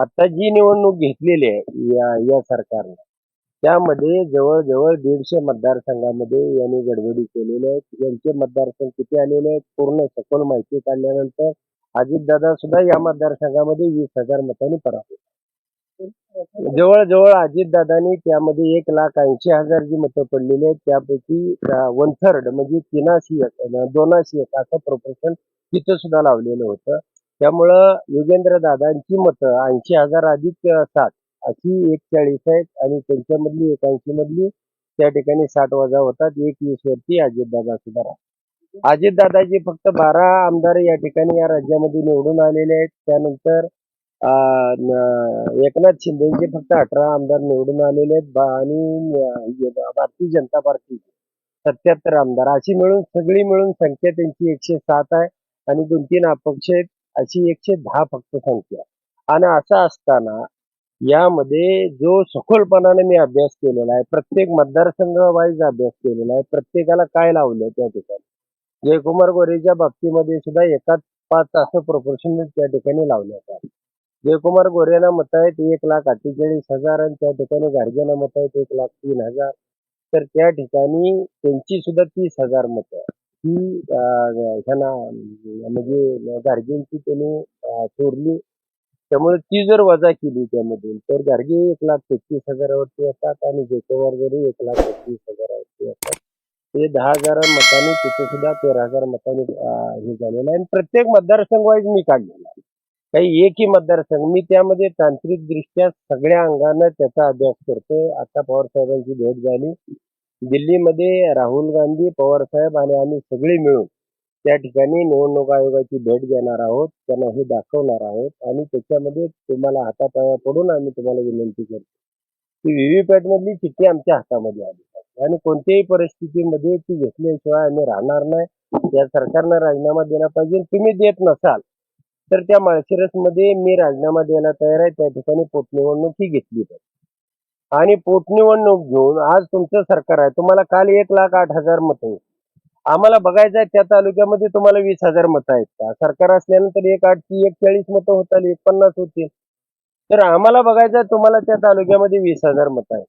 आता जी निवडणूक घेतलेली आहे या सरकारने, त्यामध्ये जवळ-जवळ 150 मतदारसंघामध्ये यांनी गडबडी केलेल्या आहेत. यांचे मतदारसंघ किती आलेले आहेत पूर्ण सखोल माहिती काढल्यानंतर अजितदादा सुद्धा या मतदारसंघामध्ये 20,000 मतांनी पराभूत. जवळ-जवळ अजितदादांनी त्यामध्ये 1,80,000 जी मतं पडलेली आहेत त्यापैकी 1/3 म्हणजे 82 असं प्रोपोर्शन तिथं सुद्धा लावलेलं होतं. त्यामुळं योगेंद्र दादांची मतं 80,000 अधिक 7 अशी 41 आहेत आणि त्यांच्यामधली 81 मधली त्या ठिकाणी 60 वजा होतात. 21 वरती अजितदादा सुद्धा राहतात. अजितदादाचे फक्त 12 आमदार या ठिकाणी या राज्यामध्ये निवडून आलेले आहेत. त्यानंतर एकनाथ शिंदेचे फक्त 18 आमदार निवडून आलेले आहेत आणि भारतीय जनता पार्टीचे 77 आमदार अशी मिळून सगळी मिळून संख्या त्यांची 107 आहे आणि 2-3 अपक्ष आहेत अशी 110 फक्त संख्या. आणि असं असताना यामध्ये जो सखोलपणाने मी अभ्यास केलेला आहे, प्रत्येक मतदारसंघ वाईज अभ्यास केलेला आहे, प्रत्येकाला काय लावलं त्या ठिकाणी. जयकुमार गोरेच्या बाबतीमध्ये सुद्धा 1:5 असं प्रोपोर्शन त्या ठिकाणी लावण्यात आलं. जयकुमार गोरेला मतं आहेत 1,48,000 आणि त्या ठिकाणी गाडगेला मतं आहेत 1,03,000. तर त्या ठिकाणी त्यांची सुद्धा 30,000 मतं ही ह्यांना म्हणजे गाडगेंची त्यांनी चोरली. त्यामुळे ती जर वजा केली त्यामधून तर गाडगे 1,33,000 वरती असतात आणि जयकुमार गोरे 1,33,000 वरती असतात. ते 10,000 मतांनी तिथे सुद्धा 13,000 मतांनी हे झालेलं आहे आणि प्रत्येक मतदारसंघ वाईज मी काढलेला आहे. काही एकही मतदारसंघ मी त्यामध्ये तांत्रिकदृष्ट्या सगळ्या अंगानं त्याचा अभ्यास करतोय. आता पवार साहेबांची भेट झाली. दिल्लीमध्ये राहुल गांधी, पवार साहेब आणि आम्ही सगळे मिळून त्या ठिकाणी निवडणूक आयोगाची भेट घेणार आहोत. त्यांना हे दाखवणार आहोत आणि त्याच्यामध्ये तुम्हाला हातापाया पडून आम्ही तुम्हाला विनंती करतो की व्हीव्हीपॅट मधली चिठ्ठी आमच्या हातामध्ये आली पाहिजे आणि कोणत्याही परिस्थितीमध्ये ती घेतल्याशिवाय आम्ही राहणार नाही. या सरकारनं राजीनामा दिला पाहिजे. तुम्ही देत नसाल तर त्या माळशिरसमध्ये मी राजीनामा द्यायला तयार आहे. त्या ठिकाणी पोटनिवडणूक ही घेतली पाहिजे आणि पोटनिवडणूक घेऊन आज तुमचं सरकार आहे. तुम्हाला काल 1,08,000 मतं आम्हाला बघायचं आहे त्या तालुक्यामध्ये तुम्हाला 20,000 मतं आहेत का? सरकार असल्यानंतर 1,08 ची 1,40 मतं होत आली, 1,50 होतील. तर आम्हाला बघायचं आहे तुम्हाला त्या तालुक्यामध्ये 20,000 मतं आहेत.